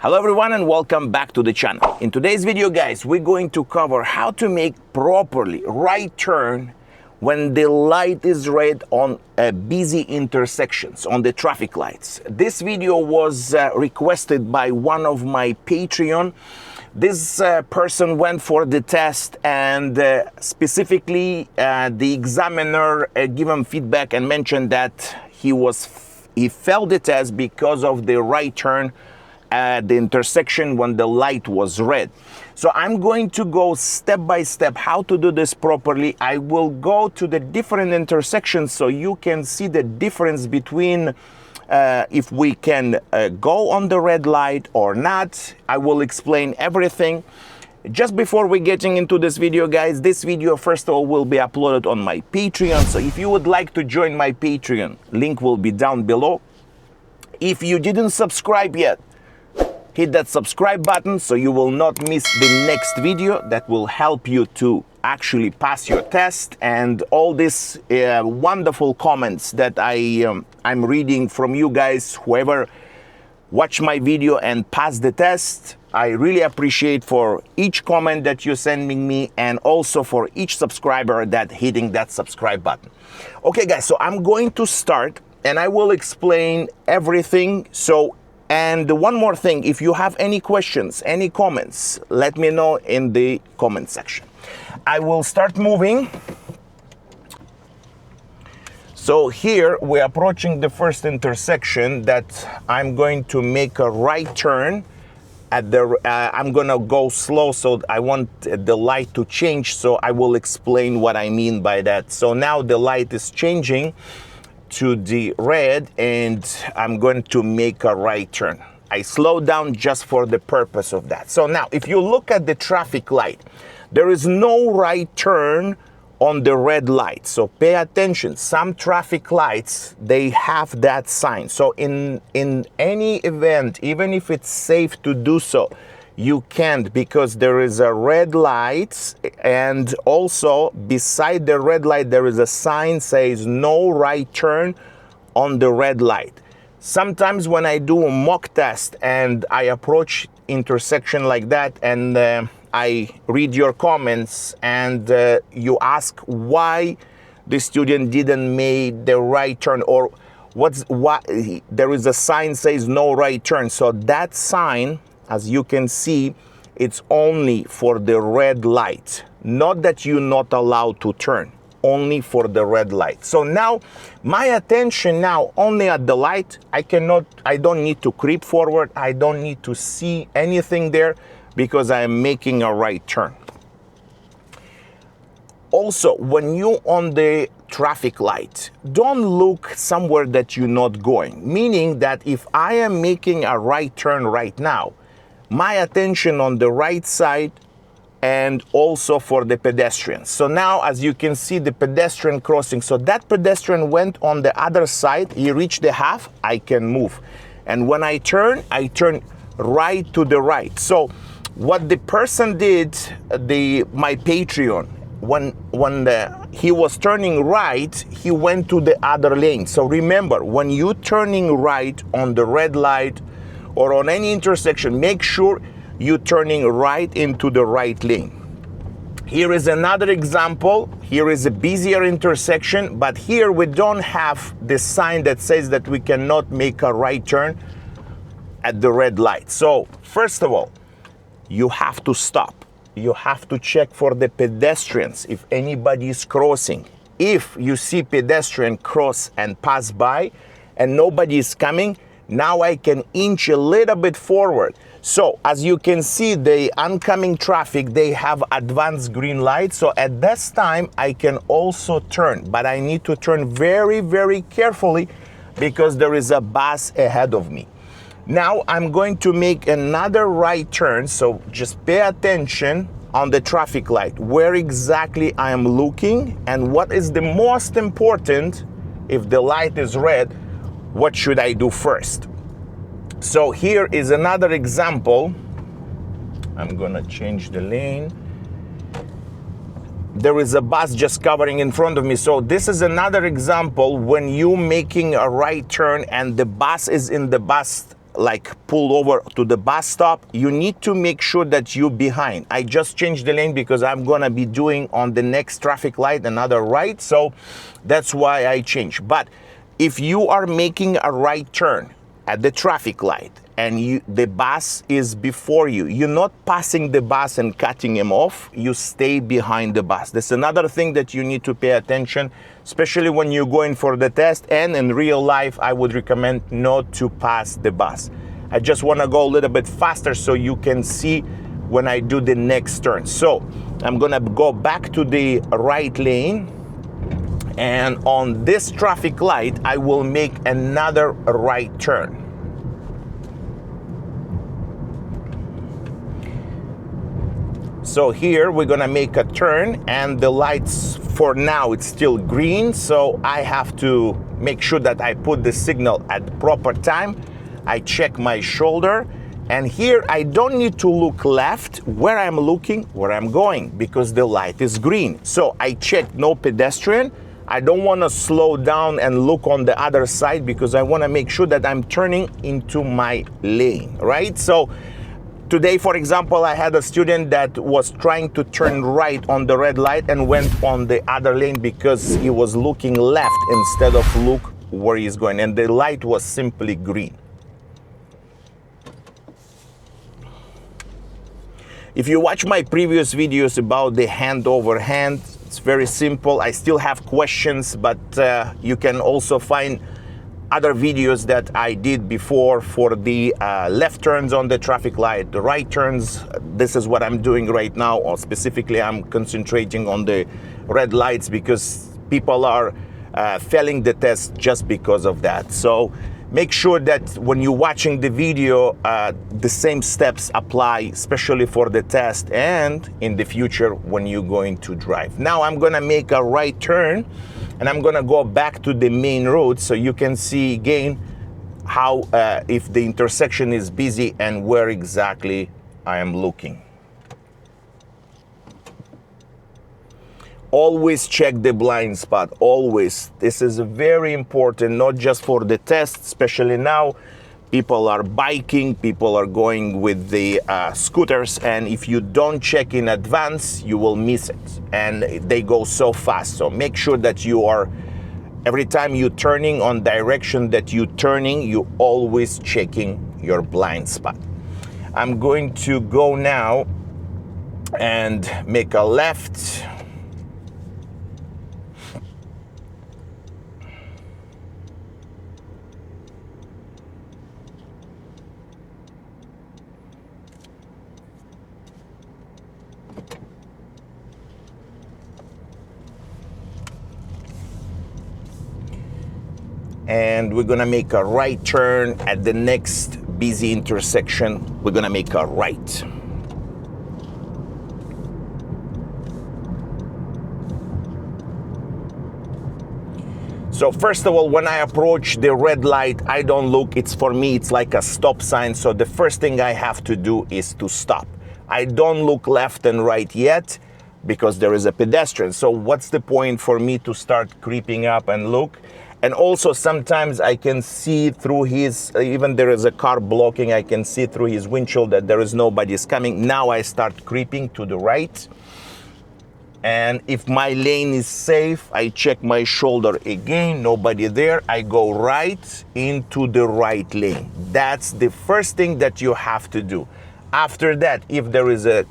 Hello everyone and welcome back to the channel. In today's video, guys, we're going to cover how to make properly right turn when the light is red on busy intersections, on the traffic lights. This video was requested by one of my Patreon. This person went for the test and specifically the examiner gave him feedback and mentioned that he failed the test because of the right turn at the intersection when the light was red. So I'm going to go step by step how to do this properly. I will go to the different intersections so you can see the difference between if we can go on the red light or not. I will explain everything. Just before we getting into this video, guys, this video first of all will be uploaded on my Patreon. So if you would like to join my Patreon, link will be down below. If you didn't subscribe yet, hit that subscribe button so you will not miss the next video that will help you to actually pass your test. And all these wonderful comments that I'm reading from you guys, whoever watch my video and pass the test, I really appreciate for each comment that you're sending me and also for each subscriber that hitting that subscribe button. Okay guys, so I'm going to start and I will explain everything. And one more thing, if you have any questions, any comments, let me know in the comment section. I will start moving. So here we're approaching the first intersection that I'm going to make a right turn at the, I'm gonna go slow, so I want the light to change, so I will explain what I mean by that. So now the light is changing to the red and I'm going to make a right turn. I slow down just for the purpose of that. So now if you look at the traffic light, there is no right turn on the red light. So pay attention. Some traffic lights, they have that sign. So in any event, even if it's safe to do so, you can't, because there is a red light, and also beside the red light there is a sign says no right turn on the red light. Sometimes when I do a mock test and I approach intersection like that and I read your comments and you ask why the student didn't make the right turn, or why there is a sign says no right turn. So that sign, as you can see, it's only for the red light, not that you're not allowed to turn, only for the red light. So now my attention now only at the light. I don't need to creep forward. I don't need to see anything there because I am making a right turn. Also, when you on the traffic light, don't look somewhere that you're not going. Meaning that if I am making a right turn right now, my attention on the right side and also for the pedestrians. So now, as you can see, the pedestrian crossing. So that pedestrian went on the other side. He reached the half. I can move. And when I turn right to the right. So what the person did, my Patreon, when he was turning right, he went to the other lane. So remember, when you're turning right on the red light or on any intersection, make sure you're turning right into the right lane. Here is another example. Here is a busier intersection, but here we don't have the sign that says that we cannot make a right turn at the red light. So first of all, you have to stop. You have to check for the pedestrians if anybody is crossing. If you see pedestrian cross and pass by and nobody is coming, now I can inch a little bit forward. So as you can see, the oncoming traffic, they have advanced green light. So at this time, I can also turn, but I need to turn very, very carefully because there is a bus ahead of me. Now I'm going to make another right turn. So just pay attention on the traffic light, where exactly I am looking and what is the most important. If the light is red, what should I do first? So here is another example. I'm gonna change the lane. There is a bus just covering in front of me. So this is another example when you making a right turn and the bus is in the bus like pull over to the bus stop, you need to make sure that you're behind. I just changed the lane because I'm gonna be doing on the next traffic light another right, so that's why I changed. But if you are making a right turn at the traffic light and the bus is before you, you're not passing the bus and cutting him off, you stay behind the bus. That's another thing that you need to pay attention, especially when you're going for the test, and in real life, I would recommend not to pass the bus. I just wanna go a little bit faster so you can see when I do the next turn. So I'm gonna go back to the right lane, and on this traffic light, I will make another right turn. So here we're gonna make a turn, and the lights for now it's still green, so I have to make sure that I put the signal at the proper time. I check my shoulder, and here I don't need to look left. Where I'm looking, where I'm going, because the light is green. So I check no pedestrian. I don't want to slow down and look on the other side because I want to make sure that I'm turning into my lane, right? So today, for example, I had a student that was trying to turn right on the red light and went on the other lane because he was looking left instead of look where he's going, and the light was simply green. If you watch my previous videos about the hand over hand, it's very simple. I still have questions, but you can also find other videos that I did before for the left turns on the traffic light, the right turns. This is what I'm doing right now, or specifically I'm concentrating on the red lights because people are failing the test just because of that. So make sure that when you're watching the video, the same steps apply, especially for the test and in the future when you're going to drive. Now I'm gonna make a right turn, and I'm gonna go back to the main road so you can see again how, if the intersection is busy and where exactly I am looking. Always check the blind spot, always. This is very important, not just for the test, especially now. People are biking, people are going with the scooters, and if you don't check in advance, you will miss it. And they go so fast, so make sure that you are, every time you're turning on direction that you're turning, you always checking your blind spot. I'm going to go now and make a left. And we're gonna make a right turn at the next busy intersection. We're gonna make a right. So first of all, when I approach the red light, I don't look. It's, for me, it's like a stop sign. So the first thing I have to do is to stop. I don't look left and right yet because there is a pedestrian. So what's the point for me to start creeping up and look? And also sometimes I can see through his, even there is a car blocking, I can see through his windshield that there is nobody's coming. Now I start creeping to the right. And if my lane is safe, I check my shoulder again, nobody there. I go right into the right lane. That's the first thing that you have to do. After that, if there is a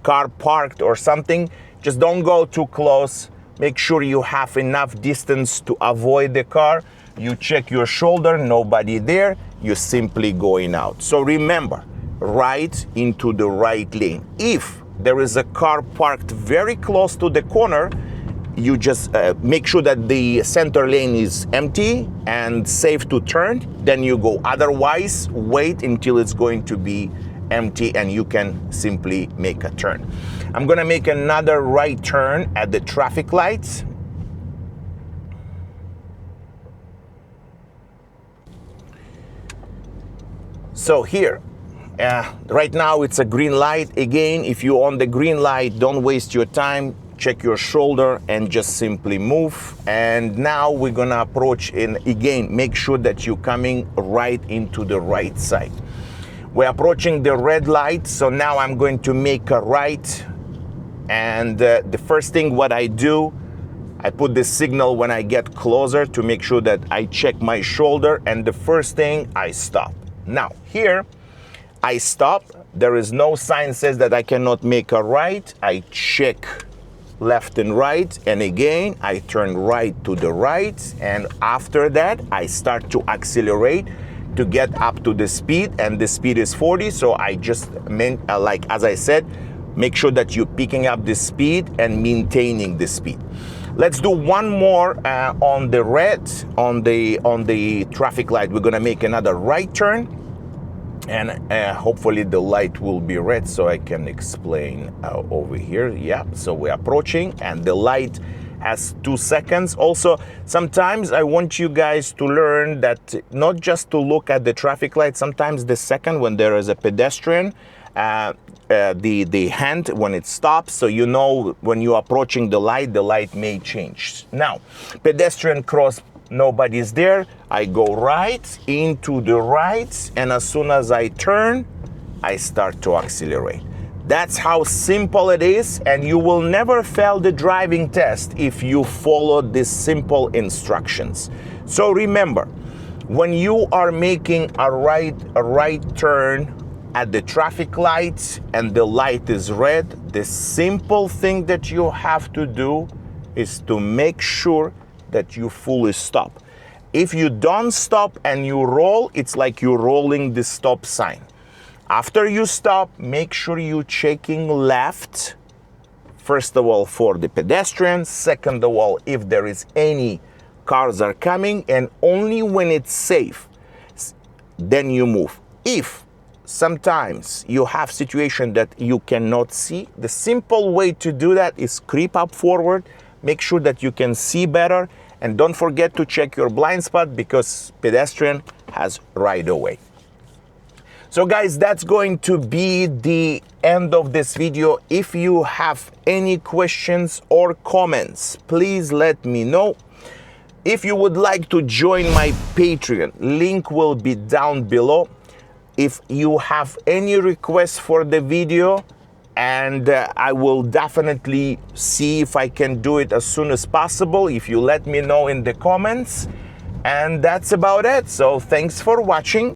car parked or something, just don't go too close. Make sure you have enough distance to avoid the car. You check your shoulder, nobody there, you're simply going out. So remember, right into the right lane. If there is a car parked very close to the corner, you just make sure that the center lane is empty and safe to turn, then you go. Otherwise, wait until it's going to be empty and you can simply make a turn. I'm gonna make another right turn at the traffic lights. So here, right now it's a green light. Again, if you're on the green light, don't waste your time. check your shoulder, and just simply move. And now we're gonna approach, and again, make sure that you're coming right into the right side. We're approaching the red light, so now I'm going to make a right. And the first thing what I do, I put the signal when I get closer to make sure that I check my shoulder, and the first thing, I stop. Now here, I stop. There is no sign says that I cannot make a right. I check left and right, and again, I turn right to the right, and after that, I start to accelerate to get up to the speed, and the speed is 40, so I just, like as I said, make sure that you're picking up the speed and maintaining the speed. Let's do one more on the red, on the traffic light. We're gonna make another right turn, and hopefully the light will be red so I can explain over here. Yeah, so we're approaching, and the light has 2 seconds. Also, sometimes I want you guys to learn that not just to look at the traffic light, sometimes the second when there is a pedestrian, the hand when it stops, so you know when you're approaching the light may change. Now, pedestrian cross, nobody's there. I go right into the right, and as soon as I turn, I start to accelerate. That's how simple it is, and you will never fail the driving test if you follow these simple instructions. So remember, when you are making a right turn at the traffic light and the light is red, the simple thing that you have to do is to make sure that you fully stop. If you don't stop and you roll, it's like you're rolling the stop sign. After you stop, make sure you're checking left, first of all for the pedestrians, second of all if there is any cars are coming, and only when it's safe, then you move. If sometimes you have situation that you cannot see, the simple way to do that is creep up forward, make sure that you can see better, and don't forget to check your blind spot because pedestrian has right away. So guys, that's going to be the end of this video. If you have any questions or comments, please let me know. If you would like to join my Patreon, link will be down below. If you have any requests for the video, and I will definitely see if I can do it as soon as possible if you let me know in the comments. And that's about it. So thanks for watching.